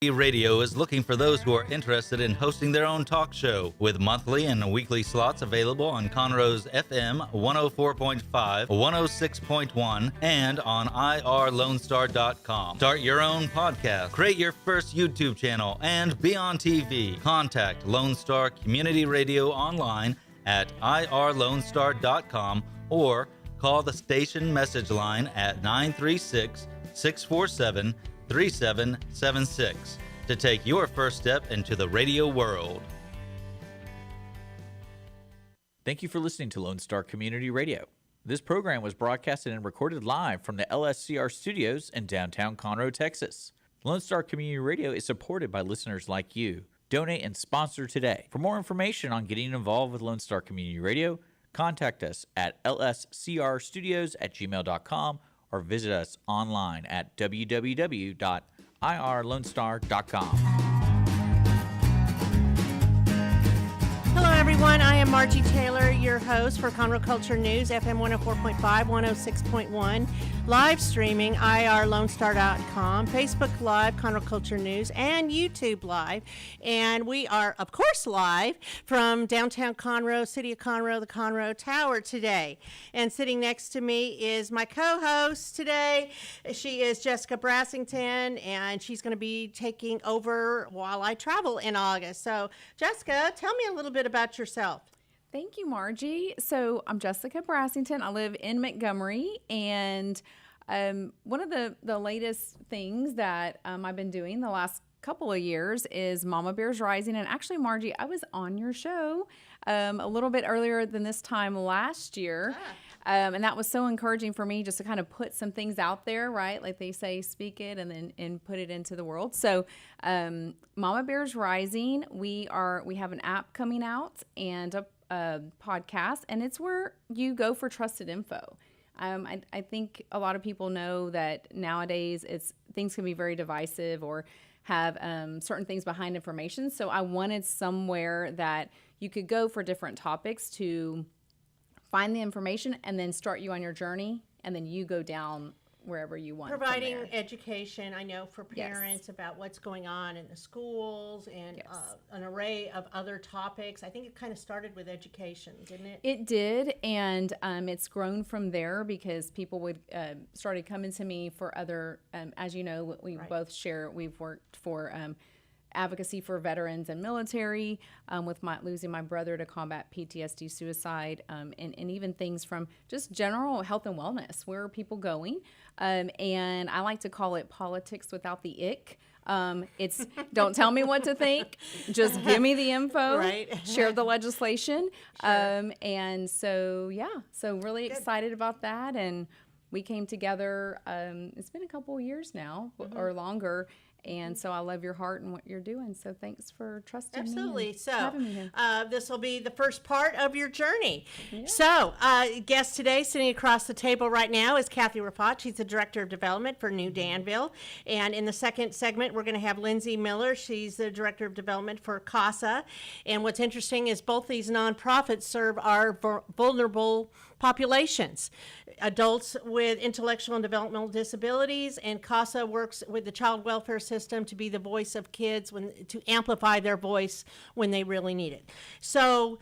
Radio is looking for those who are interested in hosting their own talk show with monthly and weekly slots available on Conroe's FM 104.5, 106.1, and on irlonestar.com. Start your own podcast, create your first YouTube channel, and be on TV. Contact Lone Star Community Radio online at irlonestar.com or call the station message line at 936-647-3776 to take your first step into the radio world. Thank you for listening to Lone Star Community Radio. This program was broadcasted and recorded live from the LSCR studios in downtown Conroe, Texas. Lone Star Community Radio is supported by listeners like you. Donate and sponsor today. For more information on getting involved with Lone Star Community Radio, contact us at lscrstudios@gmail.com or visit us online at www.irlonestar.com. Hello, everyone. I am Margie Taylor, your host for Conroe Culture News, FM 104.5, 106.1, live streaming, irlonestar.com, Facebook Live, Conroe Culture News, and YouTube Live. And we are, of course, live from downtown Conroe, city of Conroe, the Conroe Tower today. And sitting next to me is my co-host today. She is Jessica Brassington, and she's going to be taking over while I travel in August. So, Jessica, tell me a little bit about yourself. Thank you, Margie. So I'm Jessica Brassington. I live in Montgomery, and one of the latest things that I've been doing the last couple of years is Mama Bears Rising. And actually, Margie, I was on your show a little bit earlier than this time last year. And that was so encouraging for me just to kind of put some things out there, right? Like they say, speak it and put it into the world. So Mama Bears Rising, we have an app coming out and a podcast, and it's where you go for trusted info. I think a lot of people know that nowadays things can be very divisive or have certain things behind information. So I wanted somewhere that you could go for different topics to find the information and then start you on your journey, and then you go down wherever you want. Providing education, I know, for parents Yes. about what's going on in the schools and Yes. an array of other topics. I think it kind of started with education, didn't it? It did, and it's grown from there because people would started coming to me for other, as you know, we Right. both share, we've worked for advocacy for veterans and military, with losing my brother to combat PTSD, suicide, and even things from just general health and wellness. Where are people going? And I like to call it politics without the ick. It's don't tell me what to think, just give me the info, Right. share the legislation. Sure. And so, so really excited about that. And we came together, it's been a couple of years now or longer. And so I love your heart and what you're doing. So thanks for trusting Absolutely. me. And So having me here. this will be the first part of your journey. Yeah. So guest today, sitting across the table right now, is Kathy Rifaat. She's the Director of Development for New Danville. And in the second segment, we're going to have Lindsay Miller. She's the Director of Development for CASA. And what's interesting is both these nonprofits serve our vulnerable populations, adults with intellectual and developmental disabilities, and CASA works with the child welfare system to be the voice of kids, to amplify their voice when they really need it. So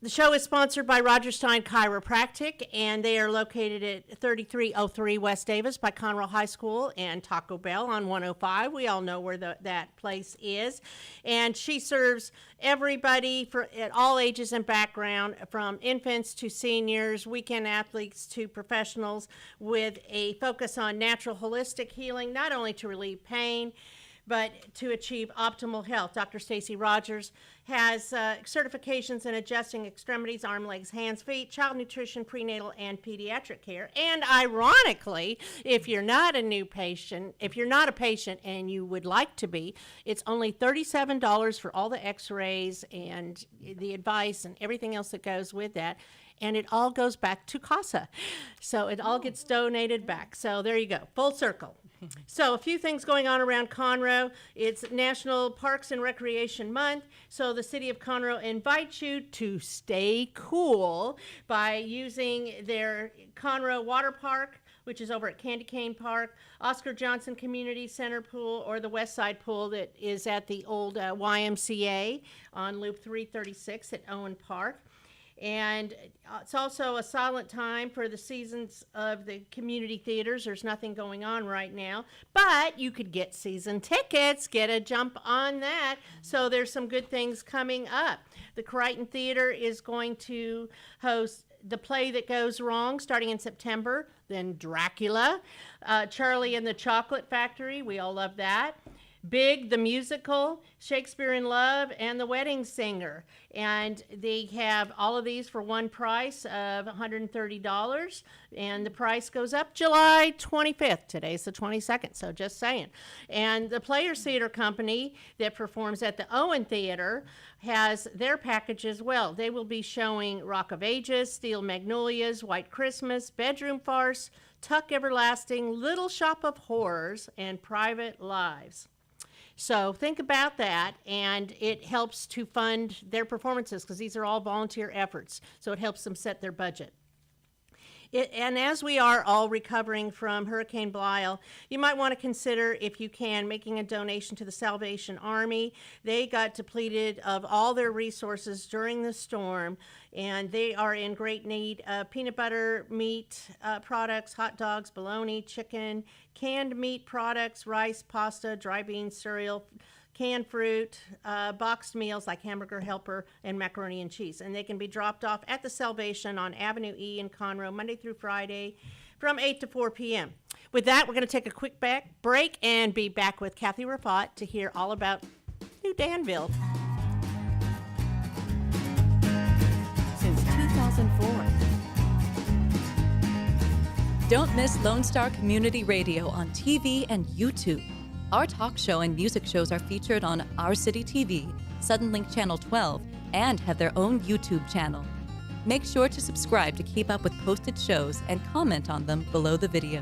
the show is sponsored by Roger Stein Chiropractic, and they are located at 3303 West Davis by Conroe High School and Taco Bell on 105. We all know where that place is. And she serves everybody at all ages and background, from infants to seniors, weekend athletes to professionals, with a focus on natural holistic healing, not only to relieve pain, but to achieve optimal health. Dr. Stacy Rogers has certifications in adjusting extremities, arm, legs, hands, feet, child nutrition, prenatal, and pediatric care. And ironically, if you're not a patient and you would like to be, it's only $37 for all the x-rays and the advice and everything else that goes with that. And it all goes back to CASA. So it all gets donated back. So there you go, full circle. So a few things going on around Conroe. It's National Parks and Recreation Month. So the city of Conroe invites you to stay cool by using their Conroe Water Park which is over at Candy Cane Park, Oscar Johnson Community Center pool, or the West Side pool that is at the old YMCA on Loop 336 at Owen Park. And it's also a silent time for the seasons of the community theaters. There's nothing going on right now, but you could get season tickets, get a jump on that. So there's some good things coming up. The Crichton Theater is going to host The Play That Goes Wrong starting in September, then Dracula, Charlie and the Chocolate Factory, we all love that. Big, the musical, Shakespeare in Love, and The Wedding Singer. And they have all of these for one price of $130. And the price goes up July 25th. Today's the 22nd, so just saying. And the Players Theater Company that performs at the Owen Theater has their package as well. They will be showing Rock of Ages, Steel Magnolias, White Christmas, Bedroom Farce, Tuck Everlasting, Little Shop of Horrors, and Private Lives. So think about that, and it helps to fund their performances because these are all volunteer efforts, so it helps them set their budget. And as we are all recovering from Hurricane Blyle, you might want to consider, if you can, making a donation to the Salvation Army. They got depleted of all their resources during the storm, and they are in great need of peanut butter, meat products, hot dogs, bologna, chicken, canned meat products, rice, pasta, dry beans, cereal, canned fruit, boxed meals like Hamburger Helper, and macaroni and cheese. And they can be dropped off at the Salvation on Avenue E in Conroe, Monday through Friday from 8 to 4 p.m. With that, we're going to take a quick break and be back with Kathy Rifaat to hear all about New Danville. Since 2004. Don't miss Lone Star Community Radio on TV and YouTube. Our talk show and music shows are featured on Our City TV, Suddenlink Channel 12, and have their own YouTube channel. Make sure to subscribe to keep up with posted shows and comment on them below the video.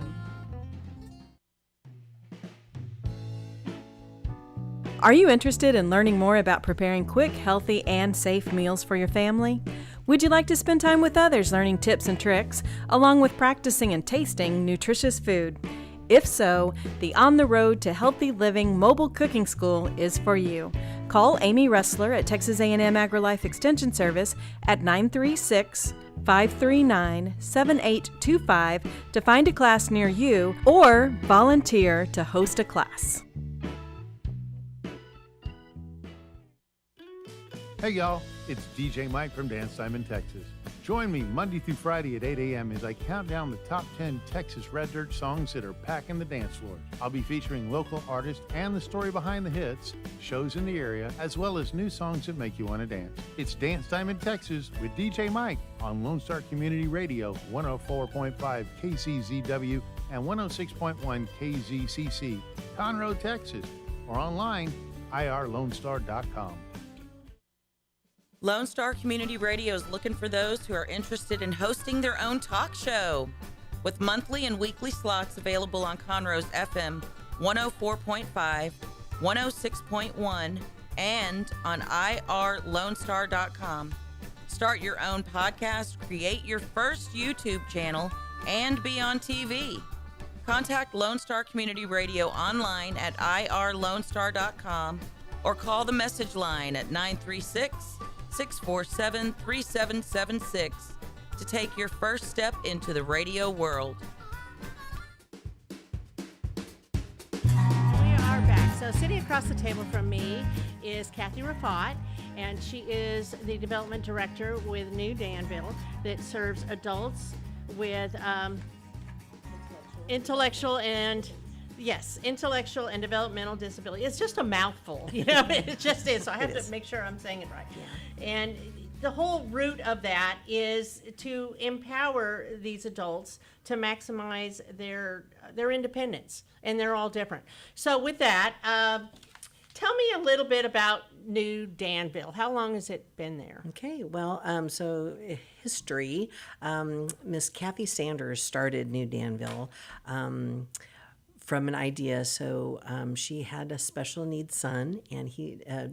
Are you interested in learning more about preparing quick, healthy, and safe meals for your family? Would you like to spend time with others learning tips and tricks, along with practicing and tasting nutritious food? If so, the On the Road to Healthy Living Mobile Cooking School is for you. Call Amy Ressler at Texas A&M AgriLife Extension Service at 936-539-7825 to find a class near you or volunteer to host a class. Hey y'all, it's DJ Mike from Dan Simon, Texas. Join me Monday through Friday at 8 a.m. as I count down the top 10 Texas Red Dirt songs that are packing the dance floors. I'll be featuring local artists and the story behind the hits, shows in the area, as well as new songs that make you want to dance. It's Dance Time in Texas with DJ Mike on Lone Star Community Radio, 104.5 KCZW and 106.1 KZCC, Conroe, Texas, or online, irlonestar.com. Lone Star Community Radio is looking for those who are interested in hosting their own talk show. With monthly and weekly slots available on Conroe's FM 104.5, 106.1, and on irlonestar.com. Start your own podcast, create your first YouTube channel, and be on TV. Contact Lone Star Community Radio online at irlonestar.com or call the message line at 936-647-3776 to take your first step into the radio world. We are back. So sitting across the table from me is Kathy Rifaat, and she is the development director with New Danville that serves adults with intellectual and developmental disability. It's just a mouthful, it just is. So I have to make sure I'm saying it right. Yeah. And the whole root of that is to empower these adults to maximize their independence, and they're all different. So with that, tell me a little bit about New Danville. How long has it been there? Okay, well, so history. Miss Kathy Sanders started New Danville from an idea. So she had a special needs son, and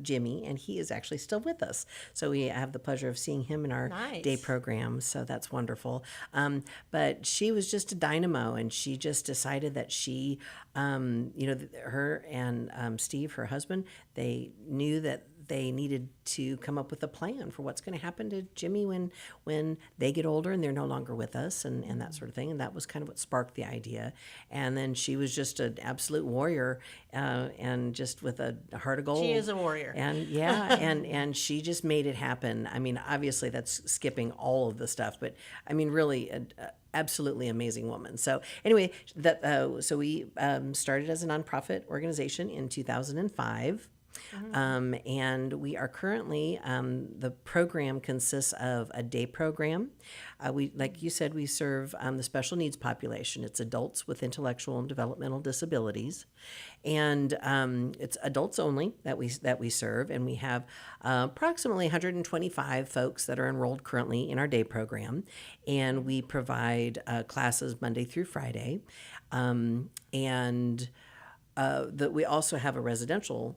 Jimmy, and he is actually still with us. So we have the pleasure of seeing him in our Nice. day program. So that's wonderful. But she was just a dynamo, and she just decided that she, her and Steve, her husband, they knew that they needed to come up with a plan for what's going to happen to Jimmy when they get older and they're no longer with us, and that sort of thing. And that was kind of what sparked the idea. And then she was just an absolute warrior, and just with a heart of gold. She is a warrior. And and she just made it happen. I mean, obviously that's skipping all of the stuff, but I mean, really absolutely amazing woman. So anyway, so we started as a nonprofit organization in 2005. And we are currently, the program consists of a day program. Like you said, we serve the special needs population. It's adults with intellectual and developmental disabilities, and it's adults only that we serve. And we have approximately 125 folks that are enrolled currently in our day program, and we provide classes Monday through Friday, and that we also have a residential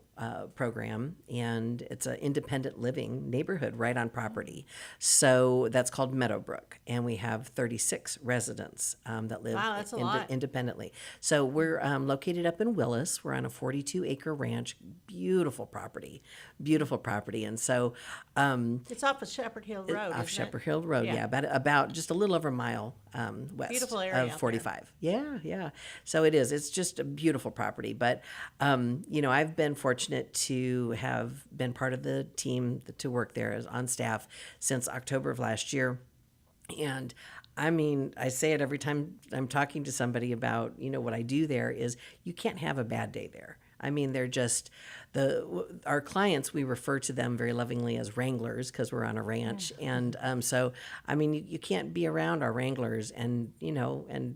program, and it's an independent living neighborhood right on property. So that's called Meadowbrook, and we have 36 residents that live Wow, that's a lot. independently. So we're located up in Willis. We're on a 42-acre ranch, beautiful property. And so It's off of Shepherd Hill Road, off isn't Shepherd it? Hill Road, yeah, about just a little over a mile west Beautiful area of out 45. Yeah. So it is. It's just a beautiful property. But I've been fortunate to have been part of the team to work there as on staff since October of last year. And I mean, I say it every time I'm talking to somebody about, what I do there is you can't have a bad day there. I mean, they're just our clients, we refer to them very lovingly as wranglers because we're on a ranch. And so, I mean, you can't be around our wranglers and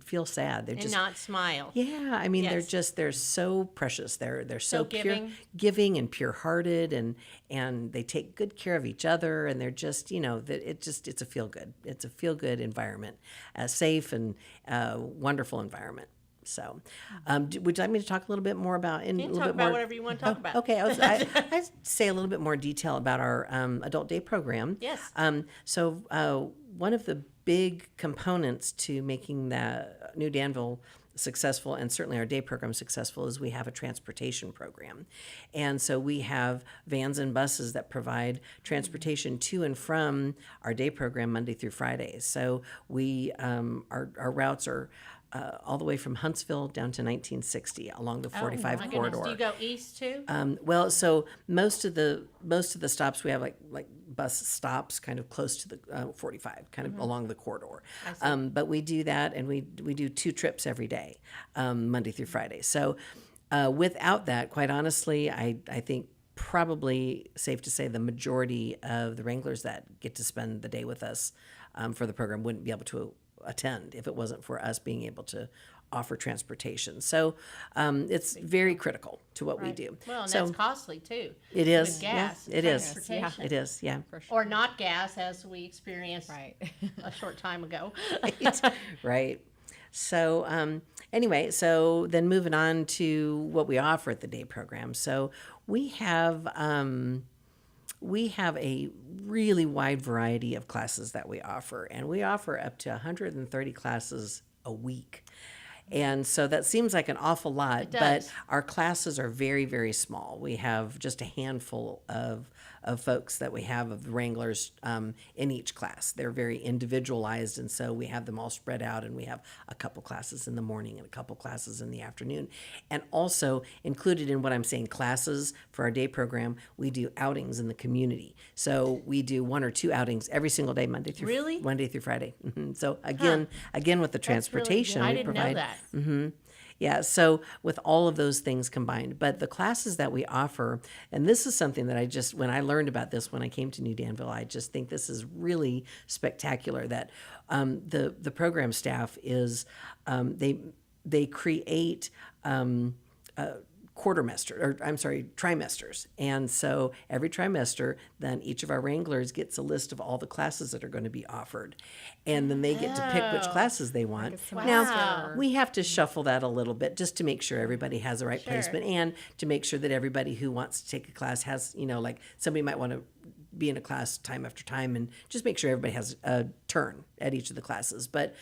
feel sad. They're And just not smile. Yeah, I mean, Yes. they're so precious. They're so giving. giving and pure-hearted, and they take good care of each other, and they're just, it's a feel-good environment, a safe and wonderful environment. So, would you like me to talk a little bit more about? You can talk about whatever you want to talk about. Okay, I say a little bit more detail about our adult day program. Yes. So one of the big components to making the New Danville successful, and certainly our day program successful, is we have a transportation program. And so we have vans and buses that provide transportation to and from our day program Monday through Friday. So we our routes are all the way from Huntsville down to 1960 along the 45 My corridor. goodness. Do you go east too? Well, so most of the stops we have like bus stops kind of close to the 45, kind of along the corridor. But we do that, and we do 2 trips every day, Monday through Friday. So without that, quite honestly, I think probably safe to say the majority of the wranglers that get to spend the day with us for the program wouldn't be able to attend if it wasn't for us being able to offer transportation. So it's very critical to what we do. Well, and so that's costly too. it is. With gas. Yeah, it is. Transportation. It is. Yeah. Or not gas, as we experienced Right. a short time ago. Right. So anyway, so then moving on to what we offer at the day program. So we have a really wide variety of classes that we offer, and we offer up to 130 classes a week. And so that seems like an awful lot, It does. but our classes are very, very small. We have just a handful of folks that we have of wranglers in each class. They're very individualized, and so we have them all spread out, and we have a couple classes in the morning and a couple classes in the afternoon. And also included in what I'm saying classes for our day program, we do outings in the community. So we do 1 or 2 outings every single day, Monday through Friday. So again with the transportation, I we didn't provide. know that. Yeah, so with all of those things combined, but the classes that we offer, and this is something that when I learned about this when I came to New Danville, I just think this is really spectacular that the program staff is, they create trimesters. And so every trimester, then each of our Wranglers gets a list of all the classes that are going to be offered. And then they get to pick which classes they want. Now, we have to shuffle that a little bit just to make sure everybody has the right placement, and to make sure that everybody who wants to take a class has, like somebody might want to be in a class time after time, and just make sure everybody has a turn at each of the classes. But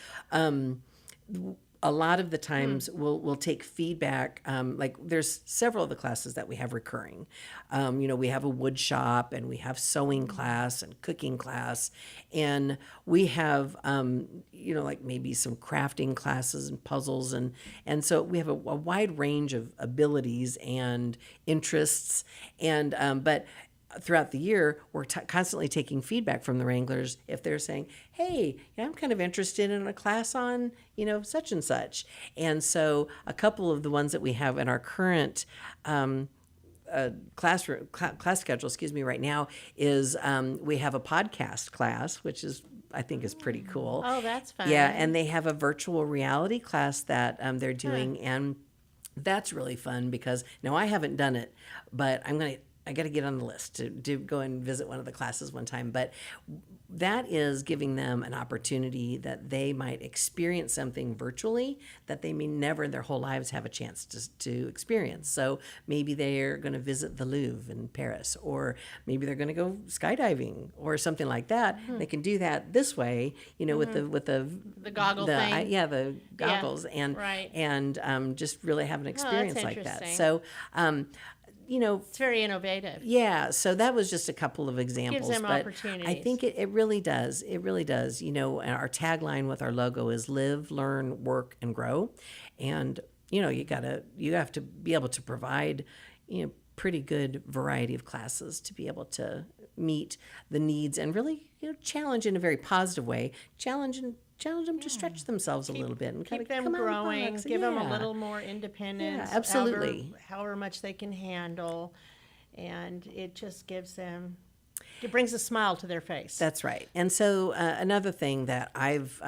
a lot of the times we'll take feedback. Like there's several of the classes that we have recurring. We have a wood shop, and we have sewing class and cooking class, and we have like maybe some crafting classes and puzzles, and so we have a wide range of abilities and interests, and but throughout the year, we're constantly taking feedback from the Wranglers if they're saying, hey, I'm kind of interested in a class on, such and such. And so a couple of the ones that we have in our current class schedule, right now is we have a podcast class, which I think is pretty cool. Oh, that's fun. Yeah, and they have a virtual reality class that they're doing, and that's really fun because now I haven't done it, but I got to get on the list to go and visit one of the classes one time. But that is giving them an opportunity that they might experience something virtually that they may never in their whole lives have a chance to experience. So maybe they're going to visit the Louvre in Paris, or maybe they're going to go skydiving or something like that. They can do that this way, with the goggle thing. The goggles, and right. and just really have an experience like that. interesting. So. It's very innovative. Yeah, so that was just a couple of examples. Gives them but opportunities. I think it really does. It really does. And our tagline with our logo is live, learn, work, and grow. And, you have to be able to provide, pretty good variety of classes to be able to meet the needs and really, challenge in a very positive way, challenge them to stretch themselves a little bit and Keep kind of them growing, give them a little more independence. Yeah, absolutely. However much they can handle. And it just it brings a smile to their face. That's right. And so another thing that I've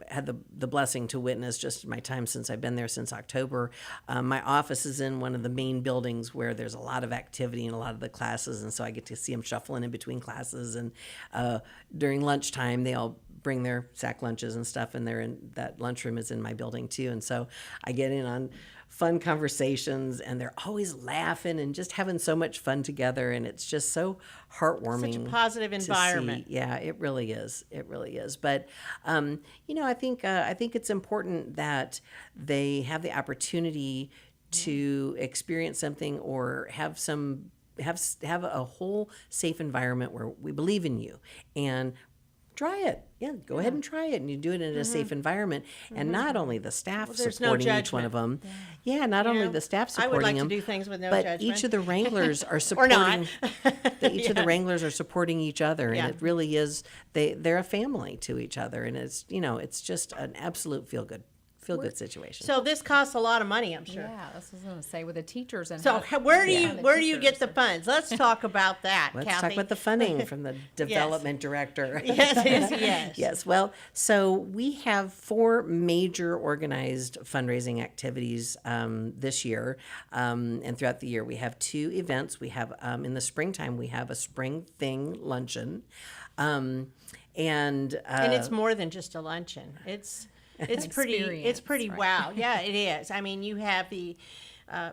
had the blessing to witness just in my time since I've been there since October, my office is in one of the main buildings where there's a lot of activity in a lot of the classes. And so I get to see them shuffling in between classes. And during lunchtime, they all bring their sack lunches and stuff, and that lunchroom is in my building too. And so I get in on fun conversations, and they're always laughing and just having so much fun together, and it's just so heartwarming. Such a positive environment. Yeah, it really is. It really is. But I think it's important that they have the opportunity to experience something or have a whole safe environment where we believe in you and try it. Yeah, go ahead and try it, and you do it in a safe environment. And not only the staff supporting each one of them. Yeah, not only the staff supporting them. I would like to do things with no but judgment. each of the Wranglers are supporting. Or not. Each of the Wranglers are supporting each other, and it really is. They're a family to each other, and it's just an absolute feel good situation. So this costs a lot of money, I'm sure. Yeah, that's what I was going to say with the teachers and So where do you get the funds? Let's talk about that, Let's Kathy. talk about the funding from the development director. Yes. Yes. Well, so we have 4 major organized fundraising activities this year, and throughout the year we have 2 events. We have in the springtime we have a spring thing luncheon, and it's more than just a luncheon. It's pretty. It's pretty right? wow. Yeah, it is. I mean, you have the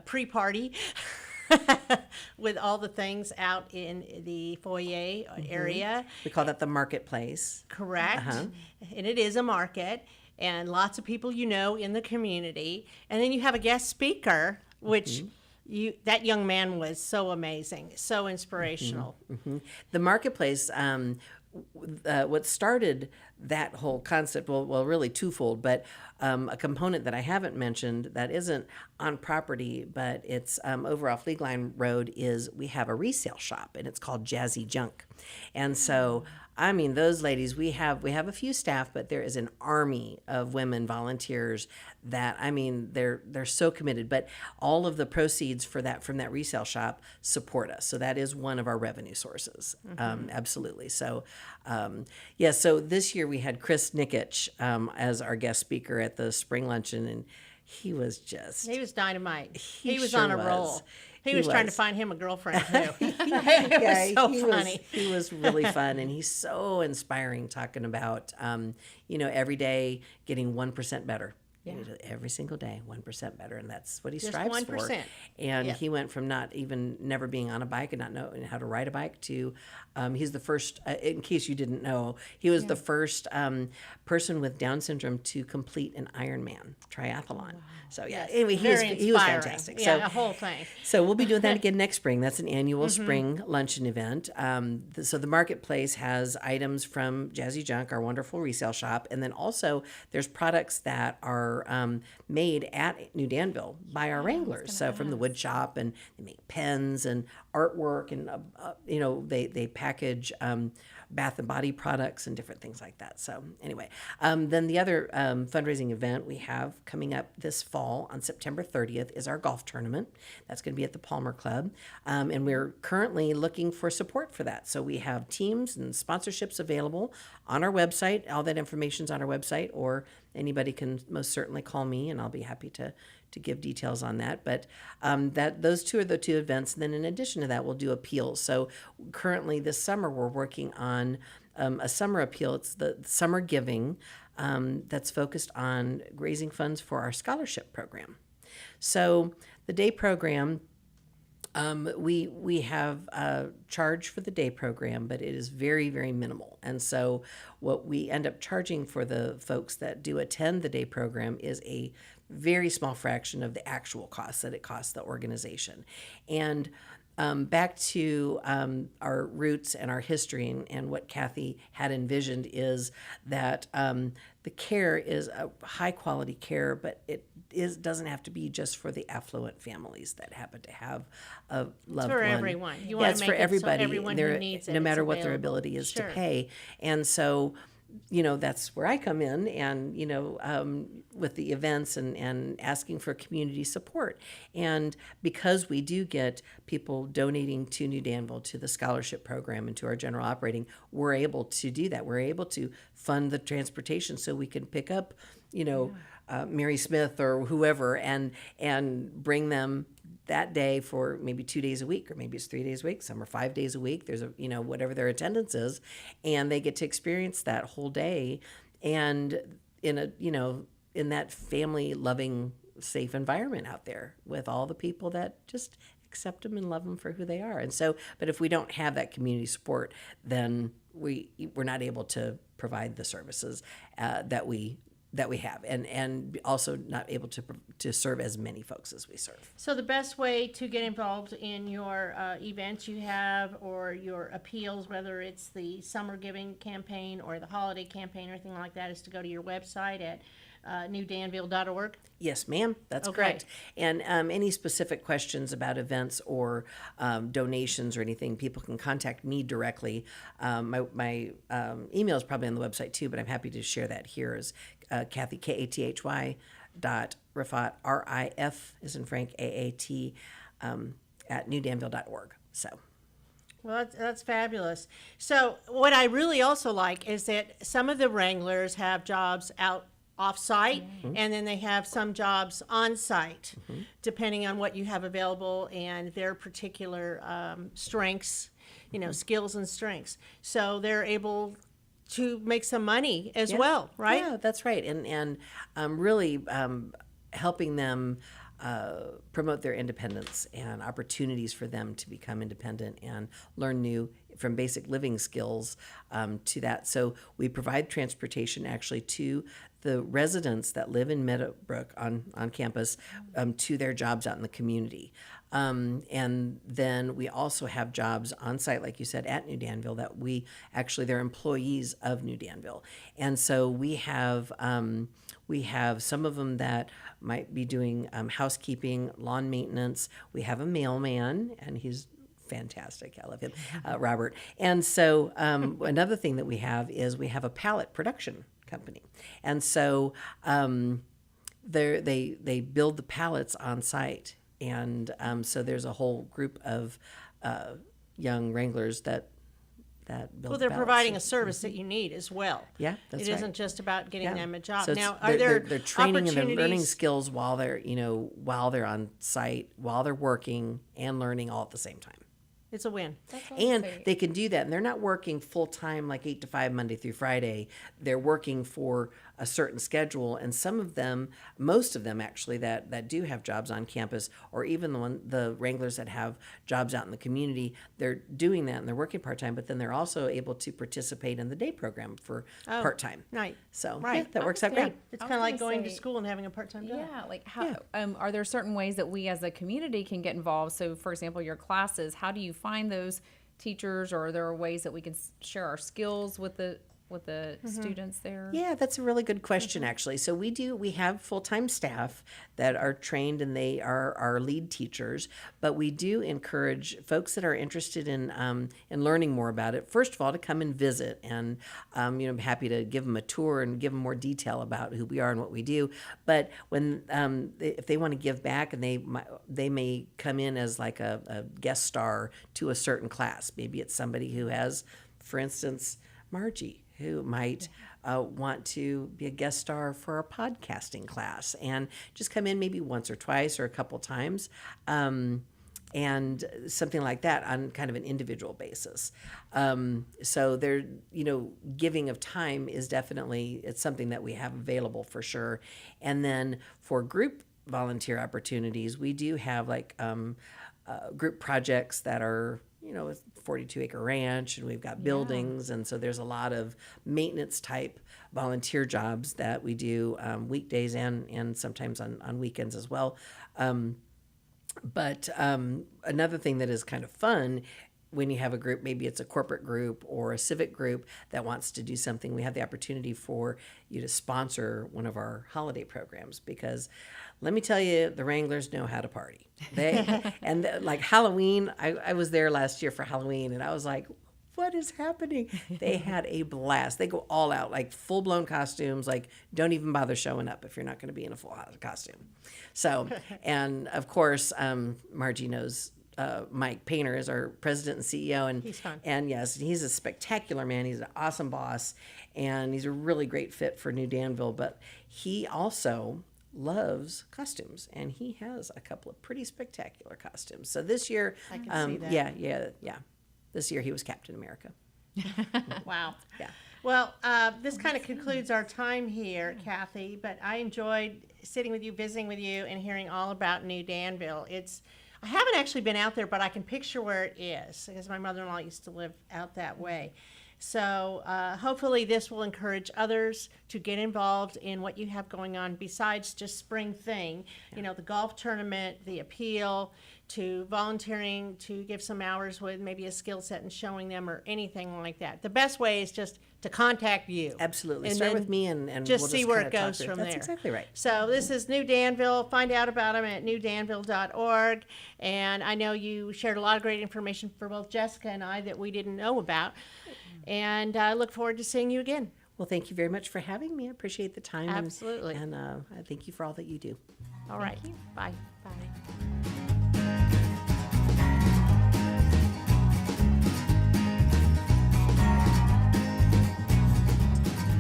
pre-party with all the things out in the foyer area. we call that the marketplace. Correct. And it is a market, and lots of people in the community. And then you have a guest speaker, which that young man was so amazing, so inspirational. The marketplace. What started that whole concept, well, really twofold, but a component that I haven't mentioned that isn't on property, but it's over off League Line Road, is we have a resale shop, and it's called Jazzy Junk. And so, I mean, those ladies, we have a few staff, but there is an army of women volunteers that, I mean, they're so committed. But all of the proceeds from that resale shop support us. So that is one of our revenue sources. Absolutely. So, so this year we had Chris Nikich as our guest speaker at the spring luncheon, and he was just He was dynamite. He He was sure on a was. roll. He He was trying to was. find him a girlfriend too. It was so funny. He was really fun, and he's so inspiring. Talking about, every day getting 1% better. Every single day, 1% better, and that's what he Just strives for. 1%. And Yeah. he went from never being on a bike and not knowing how to ride a bike to, he's the first. In case you didn't know, he was the first person with Down syndrome to complete an Ironman triathlon. So anyway, he was Very he was inspiring. fantastic. Yeah, So the whole thing. so we'll be doing that again next spring. That's an annual spring luncheon event. So the marketplace has items from Jazzy Junk, our wonderful resale shop, and then also there's products that are made at New Danville by our Wranglers. So from the wood shop, and they make pens and artwork, and they package bath and body products and different things like that. So anyway, then the other fundraising event we have coming up this fall on September 30th is our golf tournament. That's going to be at the Palmer Club. And we're currently looking for support for that. So we have teams and sponsorships available on our website. All that information's on our website, or anybody can most certainly call me, and I'll be happy to give details on that. But those two are the two events. And then in addition to that, we'll do appeals. So currently this summer, we're working on a summer appeal. It's the Summer Giving that's focused on raising funds for our scholarship program. So the day program, we have a charge for the day program, but it is very, very minimal. And so what we end up charging for the folks that do attend the day program is a very small fraction of the actual cost that it costs the organization. And back to our roots and our history, and what Kathy had envisioned is that the care is a high quality care, but it doesn't have to be just for the affluent families that happen to have a loved for one. everyone. You Yeah, wanna it's make for it so everybody. everyone who needs it, no it's matter what their available. ability is Sure. to pay. And so, that's where I come in, and, with the events and asking for community support. And because we do get people donating to New Danville, to the scholarship program, and to our general operating, we're able to do that. We're able to fund the transportation so we can pick up, Mary Smith or whoever, and bring them that day for maybe 2 days a week, or maybe it's 3 days a week. Some are 5 days a week. There's whatever their attendance is, and they get to experience that whole day, and in that family loving, safe environment out there with all the people that just accept them and love them for who they are. And so, but if we don't have that community support, then we're not able to provide the services that we have, and also not able to serve as many folks as we serve. So the best way to get involved in your events you have, or your appeals, whether it's the summer giving campaign or the holiday campaign or anything like that, is to go to your website at newdanville.org. Yes, ma'am. That's Okay. correct. And any specific questions about events or donations or anything, people can contact me directly. My email is probably on the website too, but I'm happy to share that here. Is Kathy, Kathy Rifaat, RIF as in Frank, AAT, at newdanville.org. So. Well, that's fabulous. So what I really also like is that some of the Wranglers have jobs out off-site, and then they have some jobs on-site, depending on what you have available and their particular strengths, skills and strengths. So they're able to make some money as well, right? Yeah, that's right. And really helping them promote their independence and opportunities for them to become independent and learn new, from basic living skills to that. So we provide transportation actually to the residents that live in Meadowbrook on campus to their jobs out in the community. And then we also have jobs on site, like you said, at New Danville that they're employees of New Danville. And so we have some of them that might be doing housekeeping, lawn maintenance. We have a mailman, and he's fantastic. I love him, Robert. And so another thing that we have is we have a pallet production company. And so they build the pallets on site. And so there's a whole group of young Wranglers that that build Well, they're the providing a balance. service that you need as well. Yeah, that's It right. isn't just about getting Yeah. them a job. So it's- Now, are there they're training and they're learning opportunities- skills while they're while they're on site, while they're working and learning all at the same time. It's a win. And they can do that, and they're not working full time like 8 to 5 Monday through Friday. They're working for a certain schedule, and some of them, most of them actually, that do have jobs on campus, or even the Wranglers that have jobs out in the community, they're doing that and they're working part time. But then they're also able to participate in the day program for part time. Right. So Right. yeah, that works out Yeah. great. It's I kind of was like gonna going to say- school and having a part-time job. Yeah, like how are there certain ways that we as a community can get involved? So, for example, your classes, how do you find those teachers, or are there ways that we can share our skills with the students there? Yeah, that's a really good question, actually. So we have full-time staff that are trained, and they are our lead teachers, but we do encourage folks that are interested in learning more about it, first of all, to come and visit, and I'm happy to give them a tour and give them more detail about who we are and what we do. But when if they want to give back, and they may come in as like a guest star to a certain class. Maybe it's somebody who has, for instance, Margie, who might want to be a guest star for a podcasting class, and just come in maybe once or twice or a couple times, and something like that on kind of an individual basis. So they're, giving of time is definitely, it's something that we have available for sure. And then for group volunteer opportunities, we do have like group projects that are, a 42-acre ranch, and we've got buildings, and so there's a lot of maintenance type volunteer jobs that we do weekdays and sometimes on weekends as well. But another thing that is kind of fun, when you have a group, maybe it's a corporate group or a civic group that wants to do something, we have the opportunity for you to sponsor one of our holiday programs, because let me tell you, the Wranglers know how to party. Like Halloween, I was there last year for Halloween, and I was like, what is happening? They had a blast. They go all out, like full-blown costumes, like don't even bother showing up if you're not going to be in a full costume. So, and of course, Margie knows Mike Painter is our president and CEO, and he's fun. And yes, he's a spectacular man. He's an awesome boss, and he's a really great fit for New Danville. But he also loves costumes, and he has a couple of pretty spectacular costumes. So this year, I can see that. Yeah. This year he was Captain America. Wow. Yeah. Well, this kind of concludes our time here, Kathy, but I enjoyed sitting with you, visiting with you, and hearing all about New Danville. I haven't actually been out there, but I can picture where it is, because my mother-in-law used to live out that way. So hopefully this will encourage others to get involved in what you have going on besides just spring thing. The golf tournament, the appeal, to volunteering to give some hours with maybe a skill set and showing them, or anything like that. The best way is just to contact you. Absolutely. And Start then with me, and just we'll see where kinda it goes talk through from That's there. exactly right. So this is New Danville. Find out about them at newdanville.org. And I know you shared a lot of great information for both Jessica and I that we didn't know about. And I look forward to seeing you again. Well, thank you very much for having me. I appreciate the time. Absolutely. And I thank you for all that you do. All right. Bye. Bye.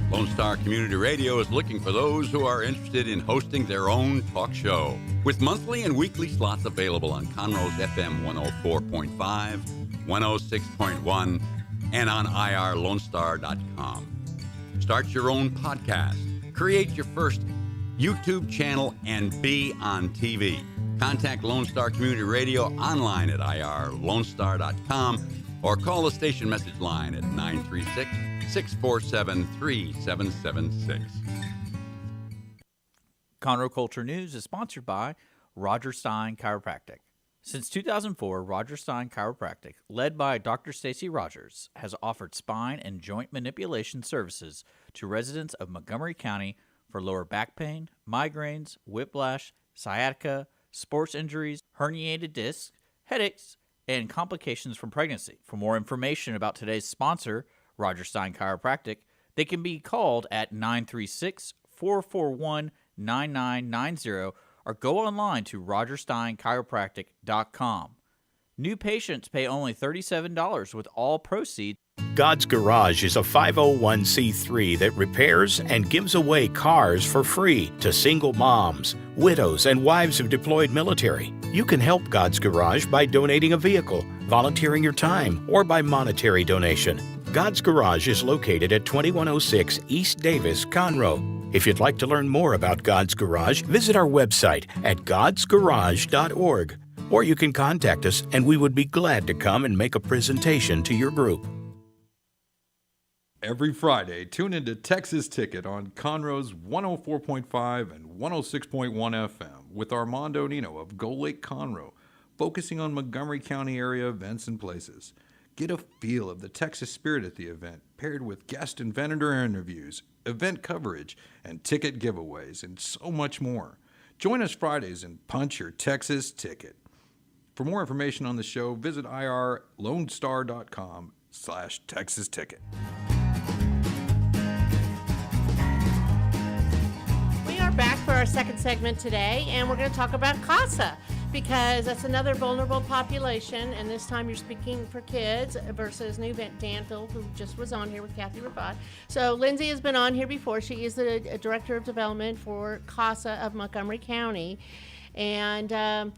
Lone Star Community Radio is looking for those who are interested in hosting their own talk show, with monthly and weekly slots available on Conroe's FM 104.5, 106.1, and on irlonestar.com. Start your own podcast, create your first YouTube channel, and be on TV. Contact Lone Star Community Radio online at irlonestar.com, or call the station message line at 936-647-3776. Conroe Culture News is sponsored by Roger Stein Chiropractic. Since 2004, Roger Stein Chiropractic, led by Dr. Stacy Rogers, has offered spine and joint manipulation services to residents of Montgomery County for lower back pain, migraines, whiplash, sciatica, sports injuries, herniated discs, headaches, and complications from pregnancy. For more information about today's sponsor, Roger Stein Chiropractic, they can be called at 936-441-9990 or go online to rogersteinchiropractic.com. New patients pay only $37 with all proceeds. God's Garage is a 501c3 that repairs and gives away cars for free to single moms, widows, and wives of deployed military. You can help God's Garage by donating a vehicle, volunteering your time, or by monetary donation. God's Garage is located at 2106 East Davis, Conroe. If you'd like to learn more about God's Garage, visit our website at godsgarage.org. Or you can contact us and we would be glad to come and make a presentation to your group. Every Friday, tune into Texas Ticket on Conroe's 104.5 and 106.1 FM with Armando Nino of Gull Lake Conroe, focusing on Montgomery County area events and places. Get a feel of the Texas spirit at the event, paired with guest and vendor interviews, event coverage, and ticket giveaways, and so much more. Join us Fridays and punch your Texas ticket. For more information on the show, visit irlonestar.com/Texas Ticket. We are back for our second segment today, and we're going to talk about CASA, because that's another vulnerable population, and this time you're speaking for kids versus New Danville, who just was on here with Kathy Rifaat. So Lindsay has been on here before. She is the Director of Development for CASA of Montgomery County. And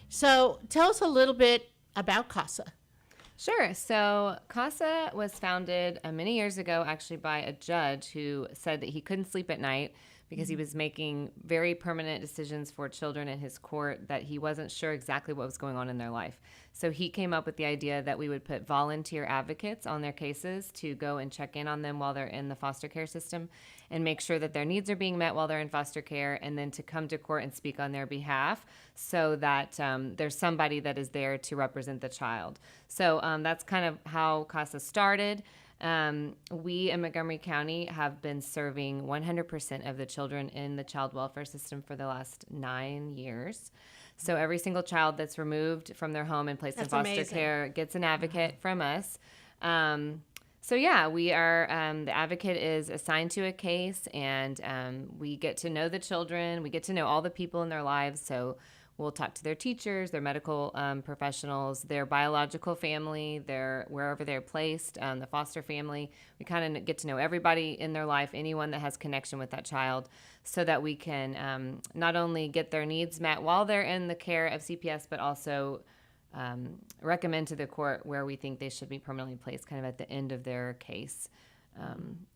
so tell us a little bit about CASA. Sure. So CASA was founded many years ago, actually, by a judge who said that he couldn't sleep at night because he was making very permanent decisions for children in his court that he wasn't sure exactly what was going on in their life. So he came up with the idea that we would put volunteer advocates on their cases to go and check in on them while they're in the foster care system and make sure that their needs are being met while they're in foster care, and then to come to court and speak on their behalf so that there's somebody that is there to represent the child. So that's kind of how CASA started. We in Montgomery County have been serving 100% of the children in the child welfare system for the last 9 years. So every single child that's removed from their home and placed in foster care gets an advocate from us. So yeah, we are, the advocate is assigned to a case, and we get to know the children. We get to know all the people in their lives. So we'll talk to their teachers, their medical professionals, their biological family, wherever they're placed, the foster family. We kind of get to know everybody in their life, anyone that has connection with that child, so that we can not only get their needs met while they're in the care of CPS, but also recommend to the court where we think they should be permanently placed kind of at the end of their case.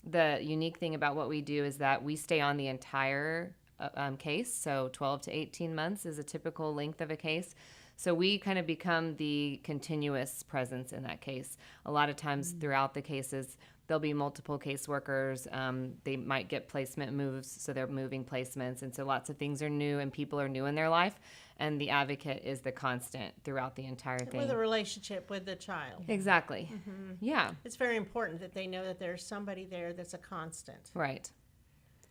The unique thing about what we do is that we stay on the entire case, so 12 to 18 months is a typical length of a case. So we kind of become the continuous presence in that case. A lot of times throughout the cases, there'll be multiple caseworkers. They might get placement moves, so they're moving placements. And so lots of things are new and people are new in their life. And the advocate is the constant throughout the entire thing. With a relationship with the child. Exactly. Yeah. It's very important that they know that there's somebody there that's a constant. Right.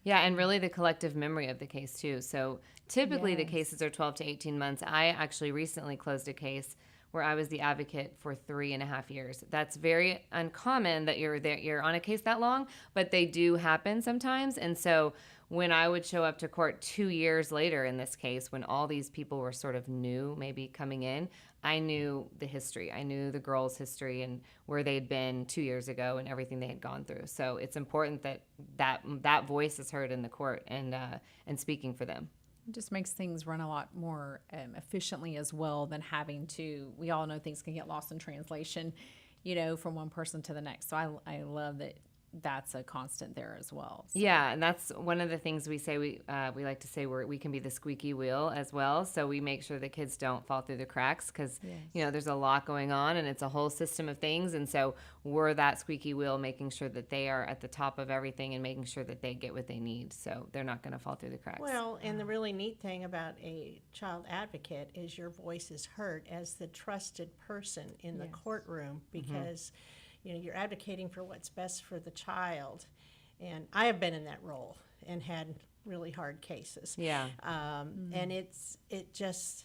Yeah, and really the collective memory of the case, too. So typically the cases are 12 to 18 months. I actually recently closed a case where I was the advocate for 3.5 years. That's very uncommon that you're on a case that long, but they do happen sometimes. And so when I would show up to court 2 years later in this case, when all these people were sort of new, maybe coming in, I knew the history. I knew the girls' history and where they'd been 2 years ago and everything they had gone through. So it's important that voice is heard in the court and speaking for them. It just makes things run a lot more efficiently as well than having to, we all know things can get lost in translation, from one person to the next. So I love that that's a constant there as well. So. Yeah, and that's one of the things we say. We like to say we can be the squeaky wheel as well. So we make sure the kids don't fall through the cracks because there's a lot going on and it's a whole system of things. And so we're that squeaky wheel, making sure that they are at the top of everything and making sure that they get what they need. So they're not going to fall through the cracks. Well, and the really neat thing about a child advocate is your voice is heard as the trusted person in the courtroom because. You're advocating for what's best for the child. And I have been in that role and had really hard cases. Yeah. And it just,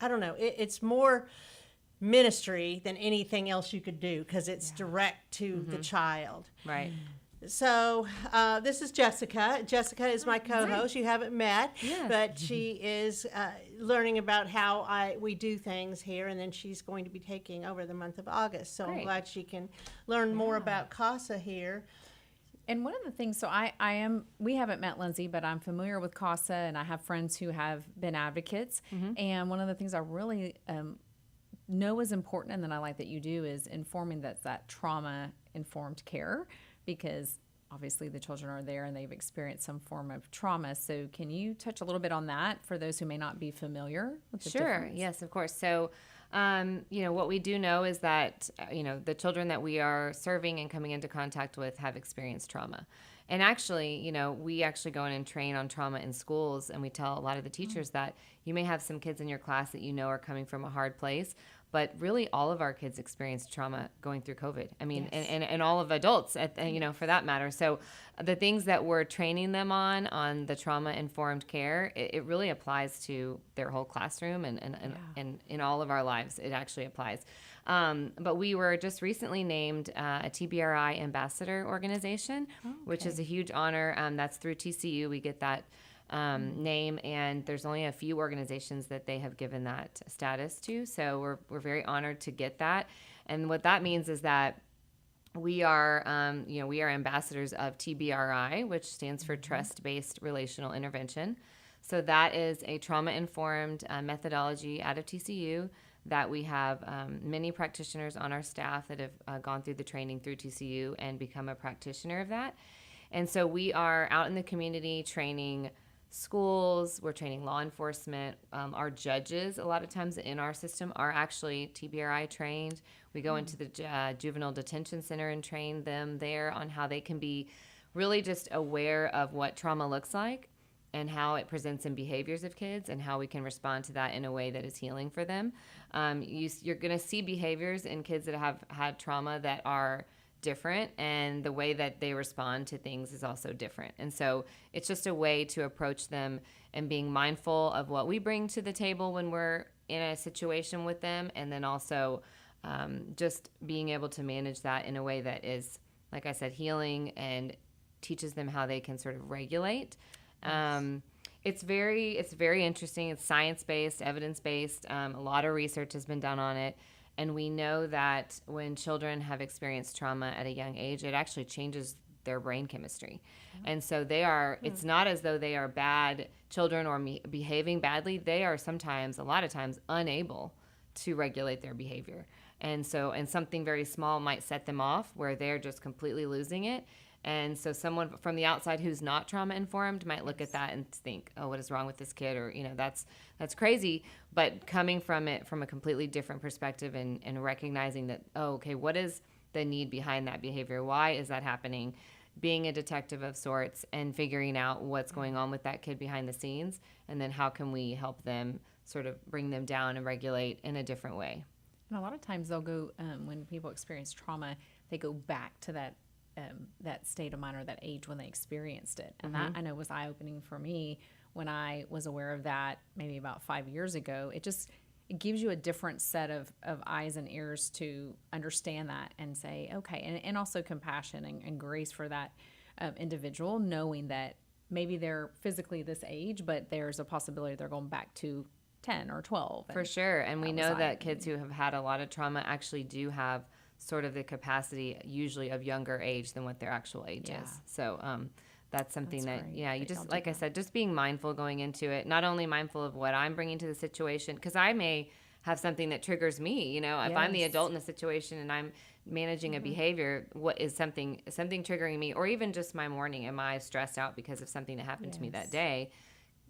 I don't know, it's more ministry than anything else you could do because it's direct to the child. Right. So this is Jessica. Jessica is my co-host. You haven't met, Yes. but she is learning about how we do things here, and then she's going to be taking over the month of August. So I'm Great. glad she can learn more about CASA here. And one of the things, so we haven't met Lindsay, but I'm familiar with CASA, and I have friends who have been advocates. And one of the things I really know is important, and that I like that you do, is informing that trauma-informed care, because obviously the children are there and they've experienced some form of trauma. So can you touch a little bit on that for those who may not be familiar with the difference? Yes, of course. So, what we do know is that, the children that we are serving and coming into contact with have experienced trauma. And actually, we actually go in and train on trauma in schools, and we tell a lot of the teachers that you may have some kids in your class that are coming from a hard place, but really all of our kids experienced trauma going through COVID. I mean, and all of adults, for that matter. So the things that we're training them on the trauma-informed care, it really applies to their whole classroom and in all of our lives, it actually applies. But we were just recently named a TBRI ambassador organization, which is a huge honor. That's through TCU. We get that name, and there's only a few organizations that they have given that status to. So we're very honored to get that. And what that means is that we are ambassadors of TBRI, which stands for Trust-Based Relational Intervention. So that is a trauma-informed methodology out of TCU that we have many practitioners on our staff that have gone through the training through TCU and become a practitioner of that. And so we are out in the community training schools, we're training law enforcement. Our judges, a lot of times in our system, are actually TBRI trained. We go into the juvenile detention center and train them there on how they can be really just aware of what trauma looks like and how it presents in behaviors of kids and how we can respond to that in a way that is healing for them. You're going to see behaviors in kids that have had trauma that are different, and the way that they respond to things is also different. And so it's just a way to approach them and being mindful of what we bring to the table when we're in a situation with them, and then also just being able to manage that in a way that is, like I said, healing and teaches them how they can sort of regulate. It's very interesting. It's science-based, evidence-based. A lot of research has been done on it. And we know that when children have experienced trauma at a young age, it actually changes their brain chemistry. And so it's not as though they are bad children or behaving badly. They are a lot of times, unable to regulate their behavior. And something very small might set them off where they're just completely losing it. And so someone from the outside who's not trauma informed might look at that and think, oh, what is wrong with this kid? Or, that's crazy. But coming from it from a completely different perspective and recognizing that, oh, okay, what is the need behind that behavior? Why is that happening? Being a detective of sorts and figuring out what's going on with that kid behind the scenes. And then how can we help them sort of bring them down and regulate in a different way? And a lot of times they'll go, when people experience trauma, they go back to that state of mind or that age when they experienced it. And that, I know, was eye-opening for me when I was aware of that maybe about 5 years ago. It gives you a different set of eyes and ears to understand that and say, okay, and also compassion and grace for that individual, knowing that maybe they're physically this age, but there's a possibility they're going back to 10 or 12. For sure. And we know that kids who have had a lot of trauma actually do have sort of the capacity usually of younger age than what their actual age is. So that's something you just, like I said, just being mindful going into it, not only mindful of what I'm bringing to the situation, because I may have something that triggers me, if I'm the adult in a situation and I'm managing a behavior, what is something triggering me, or even just my morning, am I stressed out because of something that happened to me that day?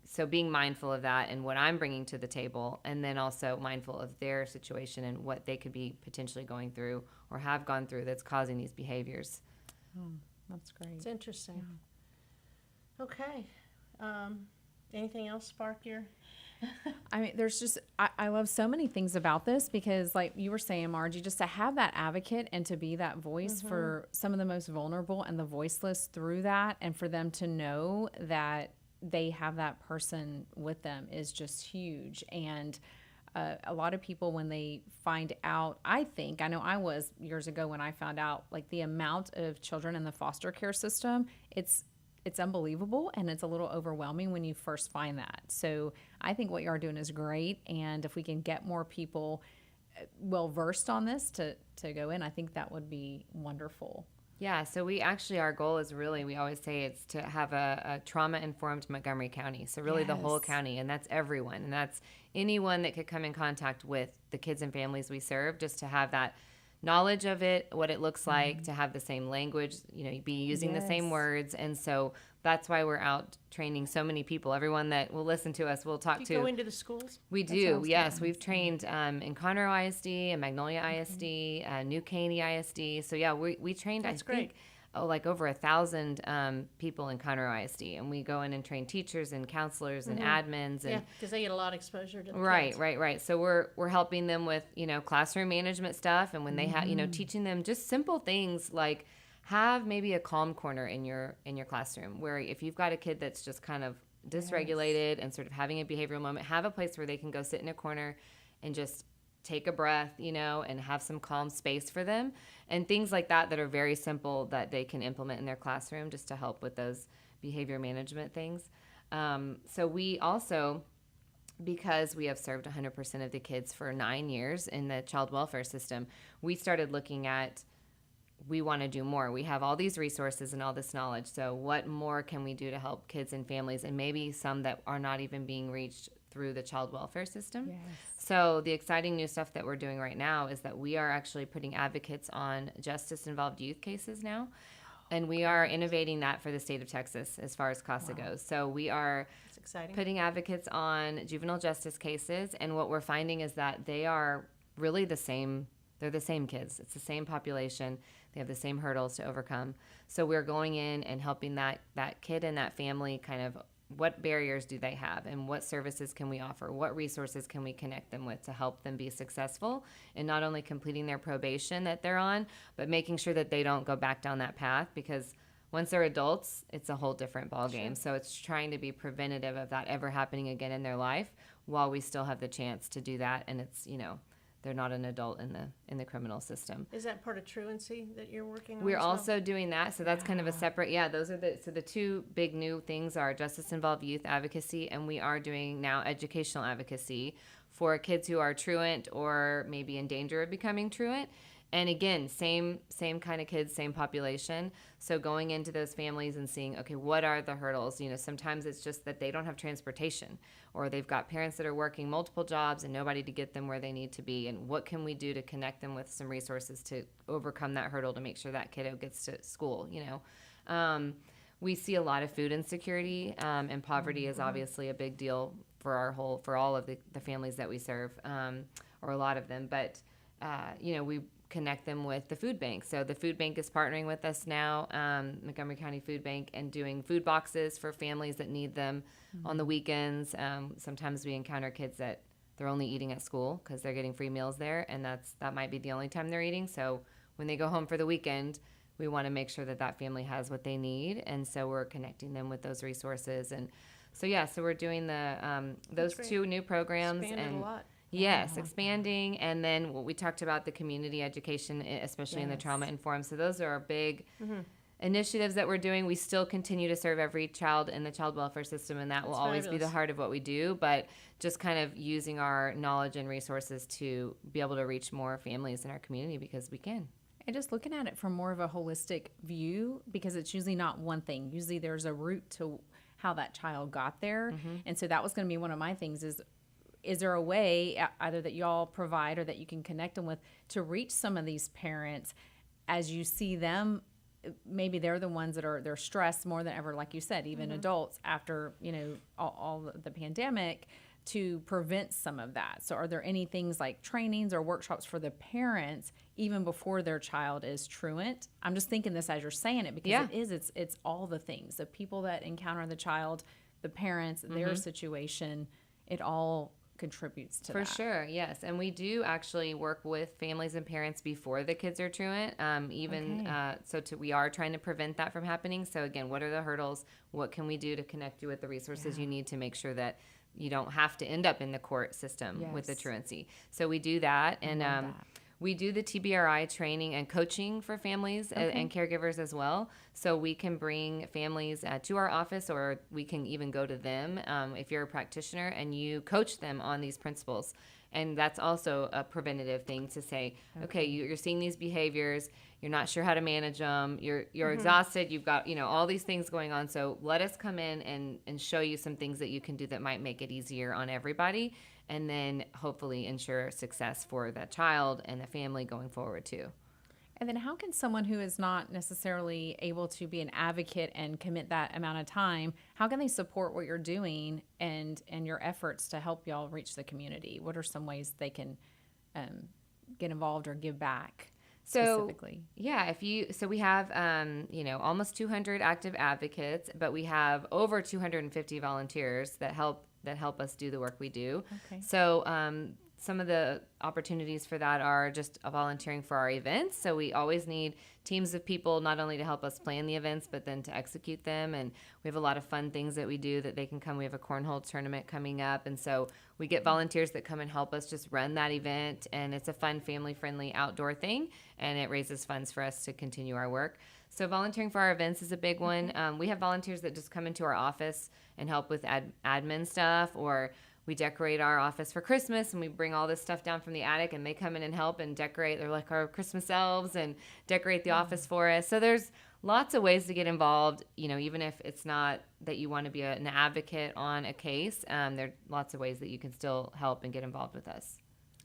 So being mindful of that and what I'm bringing to the table, and then also mindful of their situation and what they could be potentially going through or have gone through that's causing these behaviors. Oh, that's great. It's interesting. Yeah. Okay. Anything else spark your... I mean, there's just, I love so many things about this because, like you were saying, Margie, just to have that advocate and to be that voice for some of the most vulnerable and the voiceless through that, and for them to know that they have that person with them is just huge. And a lot of people, when they find out, I know I was years ago when I found out, like, the amount of children in the foster care system, it's unbelievable, and it's a little overwhelming when you first find that. So I think what you are doing is great, and if we can get more people well versed on this to go in, I think that would be wonderful. Yeah, so our goal is really, we always say it's to have a trauma-informed Montgomery County. So really the whole county, and that's everyone. And that's anyone that could come in contact with the kids and families we serve, just to have that knowledge of it, what it looks like, to have the same language, be using the same words. And so that's why we're out training so many people. Everyone that will listen to us, we'll talk to. Do you go into the schools? We do, yes. We've trained in Conroe ISD and Magnolia ISD, New Caney ISD. So yeah, we trained, That's I think, like over 1,000 people in Conroe ISD. And we go in and train teachers and counselors and admins. And because they get a lot of exposure to the Right, kids. right. So we're helping them with, classroom management stuff. And when they have, teaching them just simple things like, have maybe a calm corner in your classroom, where if you've got a kid that's just kind of dysregulated and sort of having a behavioral moment, have a place where they can go sit in a corner and just take a breath, and have some calm space for them, and things like that are very simple that they can implement in their classroom just to help with those behavior management things. So we also, because we have served 100% of the kids for 9 years in the child welfare system, we started looking at, we want to do more. We have all these resources and all this knowledge. So what more can we do to help kids and families, and maybe some that are not even being reached through the child welfare system? Yes. So the exciting new stuff that we're doing right now is that we are actually putting advocates on justice-involved youth cases now. And we are innovating that for the state of Texas as far as CASA goes. So we are putting advocates on juvenile justice cases. And what we're finding is that they are really the same. They're the same kids. It's the same population. They have the same hurdles to overcome. So we're going in and helping that kid and that family kind of, what barriers do they have, and what services can we offer? What resources can we connect them with to help them be successful in not only completing their probation that they're on, but making sure that they don't go back down that path, because once they're adults, it's a whole different ballgame. Sure. So it's trying to be preventative of that ever happening again in their life while we still have the chance to do that. And it's, they're not an adult in the criminal system. Is that part of truancy that you're working on? We're also doing that, so that's kind of a separate. Yeah, those are the two big new things are justice-involved youth advocacy, and we are doing now educational advocacy for kids who are truant or maybe in danger of becoming truant. And again, same kind of kids, same population. So going into those families and seeing, okay, what are the hurdles? Sometimes it's just that they don't have transportation, or they've got parents that are working multiple jobs and nobody to get them where they need to be. And what can we do to connect them with some resources to overcome that hurdle to make sure that kiddo gets to school? We see a lot of food insecurity, and poverty is obviously a big deal for all of the families that we serve, or a lot of them. But we connect them with the food bank. So the food bank is partnering with us now, Montgomery County Food Bank, and doing food boxes for families that need them on the weekends. Sometimes we encounter kids that they're only eating at school because they're getting free meals there, and that might be the only time they're eating. So when they go home for the weekend, we want to make sure that family has what they need, and so we're connecting them with those resources. And so so we're doing those two new programs. Expanded a lot. Yes, expanding. And then what we talked about, the community education, especially in the trauma informed. So those are our big initiatives that we're doing. We still continue to serve every child in the child welfare system, and that will always be the heart of what we do, but just kind of using our knowledge and resources to be able to reach more families in our community, because we can. And just looking at it from more of a holistic view, because it's usually not one thing. Usually there's a route to how that child got there. And so that was going to be one of my things is there a way either that y'all provide or that you can connect them with to reach some of these parents as you see them? Maybe they're the ones that they're stressed more than ever, like you said, even adults after, all the pandemic, to prevent some of that. So are there any things like trainings or workshops for the parents even before their child is truant? I'm just thinking this as you're saying it, because it's all the things. The people that encounter the child, the parents, their situation, it all contributes to that. For sure, yes. And we do actually work with families and parents before the kids are truant. We are trying to prevent that from happening. So again, what are the hurdles? What can we do to connect you with the resources you need to make sure that you don't have to end up in the court system with the truancy. So we do that. And we do the TBRI training and coaching for families and caregivers as well. So we can bring families to our office, or we can even go to them if you're a practitioner, and you coach them on these principles. And that's also a preventative thing to say, okay, you're seeing these behaviors, you're not sure how to manage them, you're exhausted, you've got, all these things going on. So let us come in and show you some things that you can do that might make it easier on everybody, and then hopefully ensure success for that child and the family going forward too. And then how can someone who is not necessarily able to be an advocate and commit that amount of time, how can they support what you're doing and your efforts to help y'all reach the community? What are some ways they can get involved or give back specifically? So we have, almost 200 active advocates, but we have over 250 volunteers that help us do the work we do. Okay. So some of the opportunities for that are just volunteering for our events. So we always need teams of people, not only to help us plan the events, but then to execute them. And we have a lot of fun things that we do that they can come. We have a cornhole tournament coming up. And so we get volunteers that come and help us just run that event. And it's a fun, family-friendly outdoor thing. And it raises funds for us to continue our work. So volunteering for our events is a big one. We have volunteers that just come into our office and help with admin stuff, or we decorate our office for Christmas and we bring all this stuff down from the attic and they come in and help and decorate. They're like our Christmas elves and decorate the office for us. So there's lots of ways to get involved, even if it's not that you want to be an advocate on a case. There are lots of ways that you can still help and get involved with us.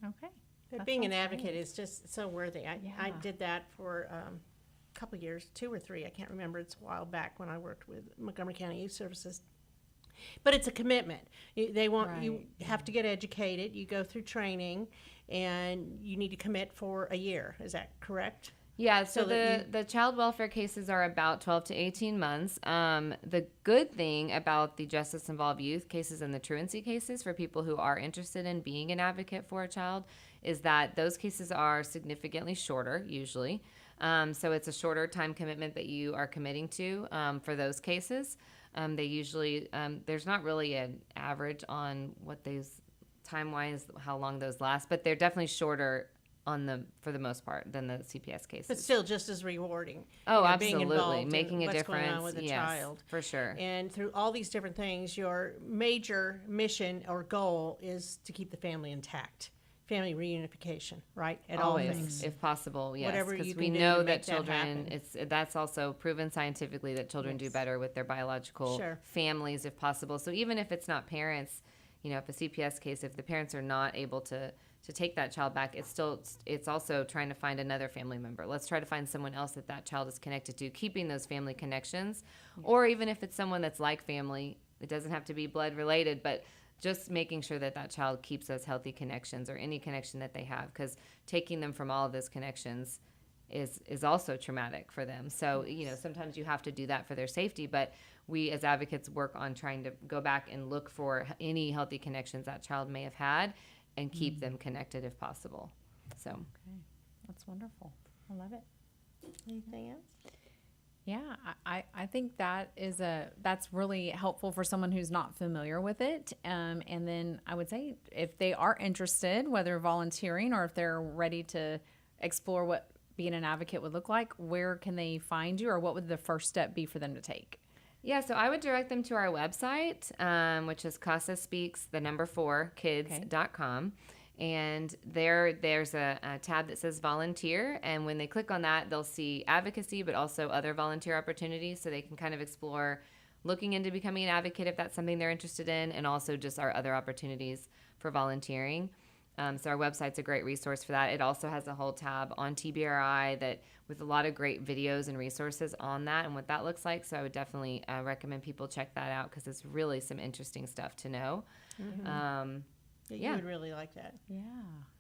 Okay. But being an advocate is just so worthy. I did that for a couple of years, 2 or 3. I can't remember. It's a while back when I worked with Montgomery County Youth Services. But it's a commitment. You have to get educated. You go through training, and you need to commit for a year. Is that correct? Yeah. So the child welfare cases are about 12 to 18 months. The good thing about the justice involved youth cases and the truancy cases for people who are interested in being an advocate for a child is that those cases are significantly shorter usually. So it's a shorter time commitment that you are committing to for those cases. They usually, there's not really an average on what those time-wise, how long those last, but they're definitely shorter for the most part than the CPS cases. But still just as rewarding. Oh, being absolutely. involved Making in a what's difference. Going on with a child. For sure. And through all these different things, your major mission or goal is to keep the family intact. Family reunification, right? At Always, all things. if possible, yes. Whatever you Because can we do know to that make that children, happen. that's also proven scientifically that children do better with their biological families if possible. So even if it's not parents, if a CPS case, if the parents are not able to take that child back, it's also trying to find another family member. Let's try to find someone else that child is connected to, keeping those family connections. Or even if it's someone that's like family, it doesn't have to be blood related, but just making sure that child keeps those healthy connections or any connection that they have, because taking them from all of those connections is also traumatic for them. So, sometimes you have to do that for their safety, but we as advocates work on trying to go back and look for any healthy connections that child may have had and keep them connected if possible. So, okay. That's wonderful. I love it. Anything else? Yeah, I think that's really helpful for someone who's not familiar with it. And then I would say if they are interested, whether volunteering or if they're ready to explore what being an advocate would look like, where can they find you, or what would the first step be for them to take? Yeah, so I would direct them to our website, which is CASA Speaks, 4 kids.com. And there's a tab that says volunteer. And when they click on that, they'll see advocacy, but also other volunteer opportunities. So they can kind of explore looking into becoming an advocate if that's something they're interested in, and also just our other opportunities for volunteering. So our website's a great resource for that. It also has a whole tab on TBRI with a lot of great videos and resources on that and what that looks like. So I would definitely recommend people check that out, because it's really some interesting stuff to know. Mm-hmm. You would really like that. Yeah,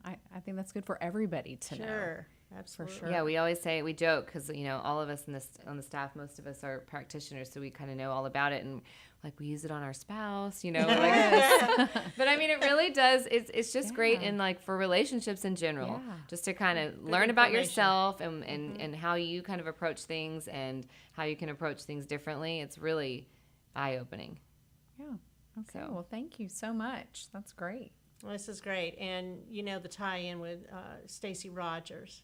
I think that's good for everybody to know. Sure, absolutely. For sure. Yeah, we always say, we joke, because all of us on the staff, most of us are practitioners, so we kind of know all about it, and we use it on our spouse, But I mean, it really does. It's just great in for relationships in general, just to kind of learn about yourself and how you kind of approach things and how you can approach things differently. It's really eye-opening. Yeah. Okay. Well, thank you so much. That's great. Well, this is great. And, you know, the tie-in with Stacy Rogers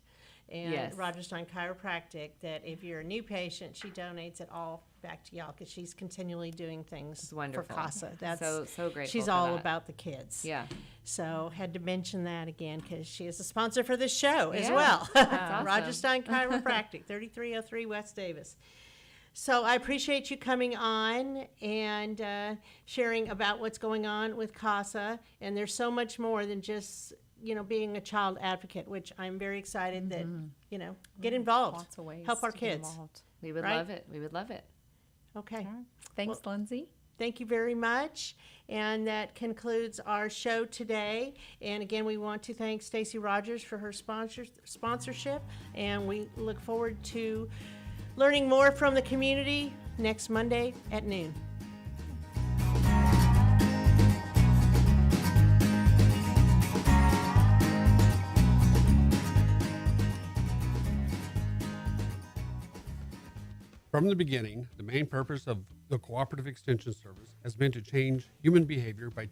and Yes. Rogerstein Chiropractic, that if you're a new patient, she donates it all back to y'all because she's continually doing things for wonderful. CASA. That's So grateful She's for all that. about the kids. Yeah. So had to mention that again because she is a sponsor for this show as Yeah. well. That's awesome. Rogerstein Chiropractic, 3303 West Davis. So I appreciate you coming on and sharing about what's going on with CASA. And there's so much more than just, you know, being a child advocate, which I'm very excited that, you know, get involved. Lots of ways Help our to get kids. involved. We would Right? love it. We would love it. Okay. Thanks, Lindsay. Thank you very much. And that concludes our show today. And again, we want to thank Stacy Rogers for her sponsorship. And we look forward to learning more from the community next Monday at noon. From the beginning, the main purpose of the Cooperative Extension Service has been to change human behavior by